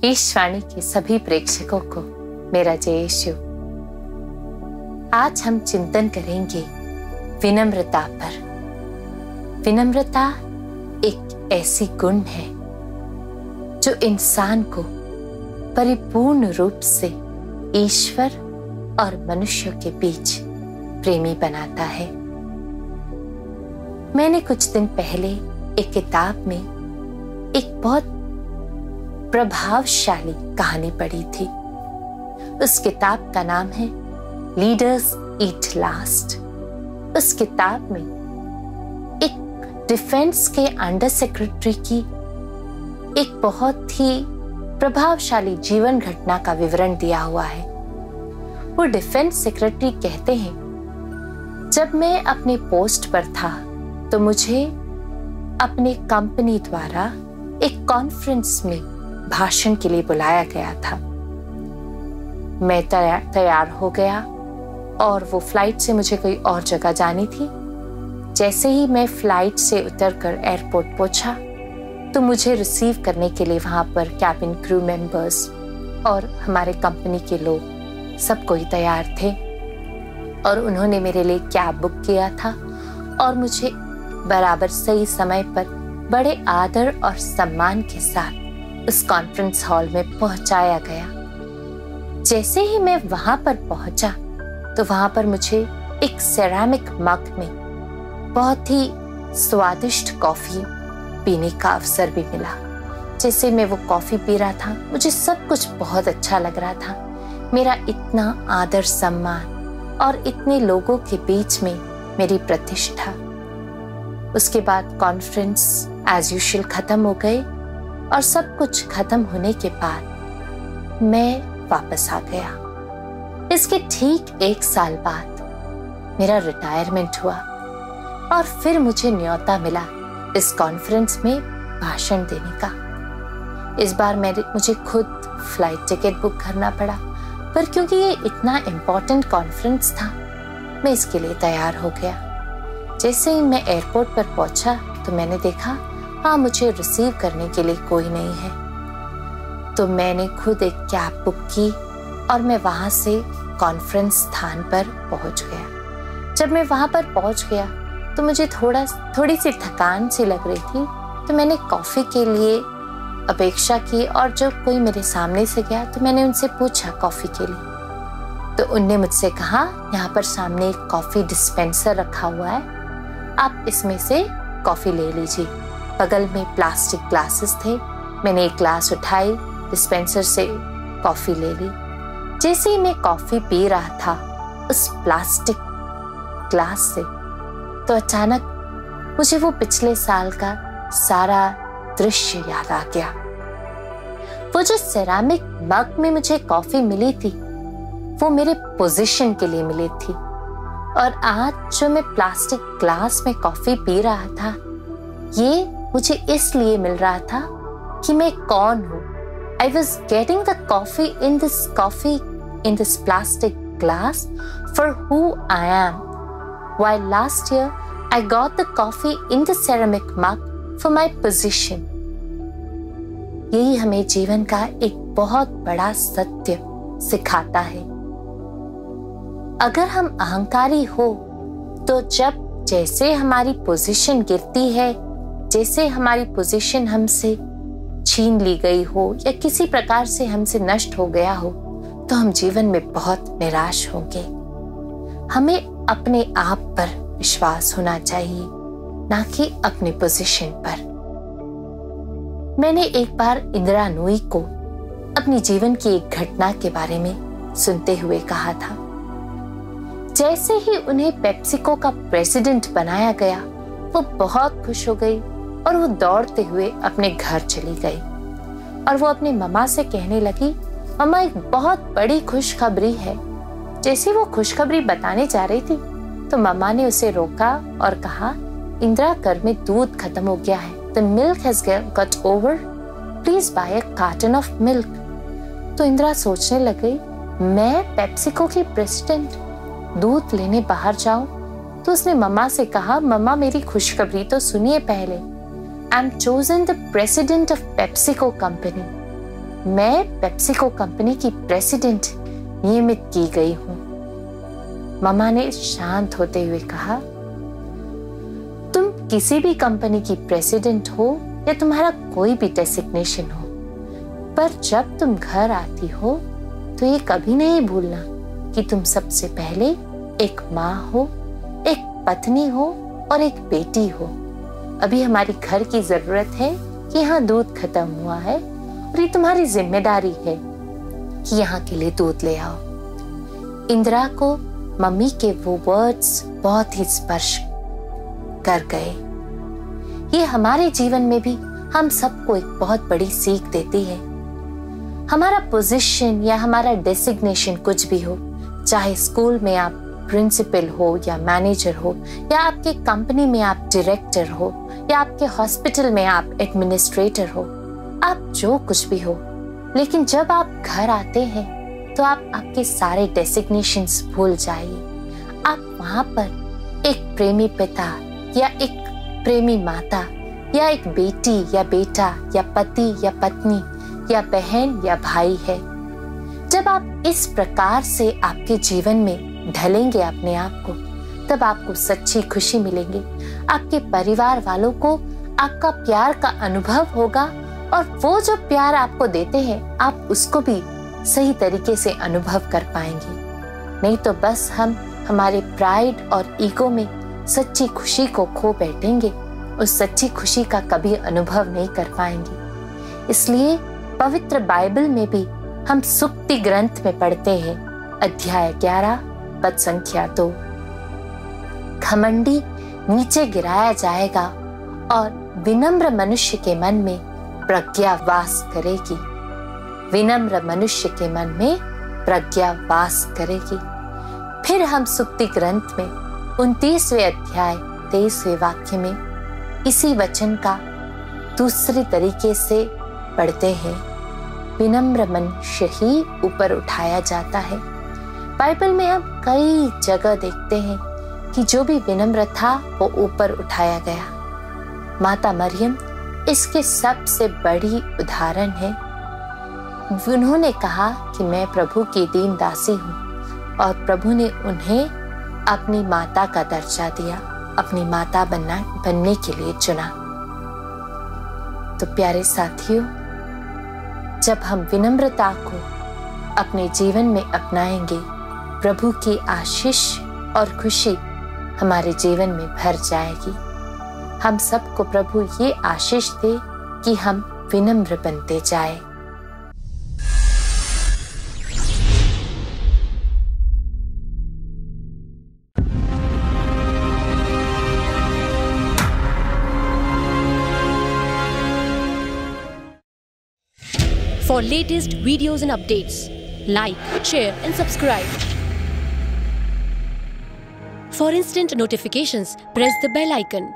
ईशवाणी के सभी प्रेक्षकों को मेरा जय यीशु। आज हम चिंतन करेंगे विनम्रता पर। विनम्रता एक ऐसी गुण है जो इंसान को परिपूर्ण रूप से ईश्वर और मनुष्य के बीच प्रेमी बनाता है। मैंने कुछ दिन पहले एक किताब में एक बहुत प्रभावशाली कहानी पढ़ी थी। उस किताब का नाम है लीडर्स ईट लास्ट। उस किताब में एक डिफेंस के अंडर सेक्रेटरी की एक बहुत ही प्रभावशाली जीवन घटना का विवरण दिया हुआ है। वो डिफेंस सेक्रेटरी कहते हैं, जब मैं अपने पोस्ट पर था तो मुझे अपने कंपनी द्वारा एक कॉन्फ्रेंस में भाषण के लिए बुलाया गया था। मैं तैयार हो गया और वो फ्लाइट से मुझे कोई और जगह जानी थी। जैसे ही मैं फ्लाइट से उतरकर एयरपोर्ट पहुंचा तो मुझे रिसीव करने के लिए वहां पर कैबिन क्रू मेंबर्स और हमारे कंपनी के लोग सब कोई तैयार थे और उन्होंने मेरे लिए कैब बुक किया था और मुझे बराबर सही समय पर बड़े आदर और सम्मान के साथ उस कॉन्फ्रेंस हॉल में पहुंचाया गया। जैसे ही मैं वहां पर पहुंचा तो वहां पर मुझे एक सेरामिक मग में बहुत ही स्वादिष्ट कॉफी पीने का अवसर भी मिला। जैसे मैं वो कॉफी पी रहा था, मुझे सब कुछ बहुत अच्छा लग रहा था। मेरा इतना आदर सम्मान और इतने लोगों के बीच में मेरी प्रतिष्ठा। उसके बाद कॉन्फ्रेंस एज यूजुअल खत्म हो गई और सब कुछ खत्म होने के बाद मैं वापस आ गया। इसके ठीक 1 साल बाद मेरा रिटायरमेंट हुआ और फिर मुझे न्योता मिला इस कॉन्फ्रेंस में भाषण देने का। इस बार मुझे खुद फ्लाइट टिकट बुक करना पड़ा, पर क्योंकि ये इतना इम्पोर्टेंट कॉन्फ्रेंस था मैं इसके लिए तैयार हो गया। जैसे ही मैं एयरपोर्ट पर पहुंचा तो मैंने देखा हाँ, मुझे रिसीव करने के लिए कोई नहीं है। तो मैंने खुद एक कैब बुक की और मैं वहां से कॉन्फ्रेंस स्थान पर पहुंच गया। जब मैं वहां पर पहुंच गया तो मुझे थोड़ी सी थकान सी लग रही थी, तो मैंने कॉफी के लिए अपेक्षा की और जब कोई मेरे सामने से गया तो मैंने उनसे पूछा कॉफी के लिए। तो उनने मुझसे कहा, यहाँ पर सामने एक कॉफी डिस्पेंसर रखा हुआ है, आप इसमें से कॉफी ले लीजिए। बगल में प्लास्टिक ग्लासेस थे, मैंने एक ग्लास उठाई, डिस्पेंसर से कॉफी ले ली। जैसे ही मैं कॉफी पी रहा था उस प्लास्टिक ग्लास से, तो अचानक मुझे वो पिछले साल का सारा दृश्य याद आ गया। वो जो सेरामिक मग में मुझे कॉफी मिली थी वो मेरे पोजीशन के लिए मिली थी, और आज जो मैं प्लास्टिक ग्लास में कॉफी पी रहा था ये मुझे इसलिए मिल रहा था कि मैं कौन हूँ। I was getting the coffee in this plastic glass for who I am. While last year I got the coffee in the ceramic mug for my position. यही हमें जीवन का एक बहुत बड़ा सत्य सिखाता है। अगर हम अहंकारी हो तो जब जैसे हमारी पोजीशन गिरती है, जैसे हमारी पोजीशन हमसे छीन ली गई हो या किसी प्रकार से हमसे नष्ट हो गया हो, तो हम जीवन में बहुत निराश होंगे। हमें अपने आप पर विश्वास होना चाहिए, ना कि अपनी पोजीशन पर। मैंने एक बार इंदिरा नूई को अपनी जीवन की एक घटना के बारे में सुनते हुए कहा था। जैसे ही उन्हें पेप्सिको का प्रेसिडेंट बनाया गया वो बहुत खुश हो गई और वो दौड़ते हुए अपने घर चली गई और वो अपनी मम्मा से कहने लगी, मम्मा एक बहुत बड़ी खुशखबरी है। जैसे वो खुशखबरी बताने जा रही थी तो मम्मा ने उसे रोका और कहा, इंदिरा घर में दूध खत्म हो गया है, the milk has got over, please buy a carton of milk। तो इंदिरा सोचने लगी, मैं पेप्सिको की प्रेसिडेंट दूध लेने बाहर जाऊं? तो उसने मम्मा से कहा, मम्मा मेरी खुशखबरी तो सुनिए पहले। I'm chosen the president of PepsiCo company। मैं पेप्सिको कंपनी की प्रेसिडेंट नियमित की गई हूं। मम्मा ने शांत होते हुए कहा, तुम किसी भी कंपनी की प्रेसिडेंट हो या तुम्हारा कोई भी डेसिग्नेशन हो, पर जब तुम घर आती हो तो ये कभी नहीं भूलना कि तुम सबसे पहले एक माँ हो, एक पत्नी हो और एक बेटी हो। अभी हमारी घर की जरूरत है कि यहाँ दूध खत्म हुआ है और ये तुम्हारी जिम्मेदारी है कि यहाँ के लिए दूध ले आओ। इंदिरा को मम्मी के वो वर्ड्स बहुत ही स्पर्श कर गए। ये हमारे जीवन में भी हम सबको एक बहुत बड़ी सीख देती है। हमारा पोजीशन या हमारा डेसिग्नेशन कुछ भी हो, चाहे स्कूल में आप प्रिंसिपल हो या मैनेजर हो, या आपके कंपनी में आप डायरेक्टर हो, या आपके हॉस्पिटल में आप एडमिनिस्ट्रेटर हो, आप जो कुछ भी हो, लेकिन जब आप घर आते हैं तो आप आपके सारे डेसिग्नेशंस भूल जाइए। आप वहां पर एक प्रेमी पिता या एक प्रेमी माता या एक बेटी या बेटा या पति या पत्नी या बहन या भाई है। जब आप इस प्रकार से आपके जीवन में ढलेंगे अपने आप को, तब आपको सच्ची खुशी मिलेगी। आपके परिवार वालों को आपका प्यार का अनुभव होगा और वो जो प्यार आपको देते हैं आप उसको भी सही तरीके से अनुभव कर पाएंगे। नहीं तो बस हम हमारे प्राइड और ईगो में सच्ची खुशी को खो बैठेंगे, उस सच्ची खुशी का कभी अनुभव नहीं कर पाएंगे। इसलिए पवित्र बाइबल में भी हम सुक्ति ग्रंथ में पढ़ते हैं, अध्याय 11 पद संख्या 2, घमंडी नीचे गिराया जाएगा और विनम्र मनुष्य के मन में प्रज्ञा वास करेगी। विनम्र मनुष्य के मन में प्रज्ञा वास करेगी। फिर हम सुक्ति ग्रंथ में 29वें अध्याय 23वें वाक्य में इसी वचन का दूसरे तरीके से पढ़ते हैं, विनम्र मनुष्य ही ऊपर उठाया जाता है। बाइबल में हम कई जगह देखते हैं कि जो भी विनम्र था वो ऊपर उठाया गया। माता मरियम इसके सबसे बड़ी उदाहरण है। उन्होंने कहा कि मैं प्रभु की दीन दासी हूँ, और प्रभु ने उन्हें अपनी माता का दर्जा दिया, अपनी माता बनने के लिए चुना। तो प्यारे साथियों, जब हम विनम्रता को अपने जीवन में अपनाएंगे, प्रभु की आशीष और खुशी हमारे जीवन में भर जाएगी। हम सबको प्रभु ये आशीष दे कि हम विनम्र बनते जाएं। For latest videos and updates, like, share and subscribe. For instant notifications, press the bell icon.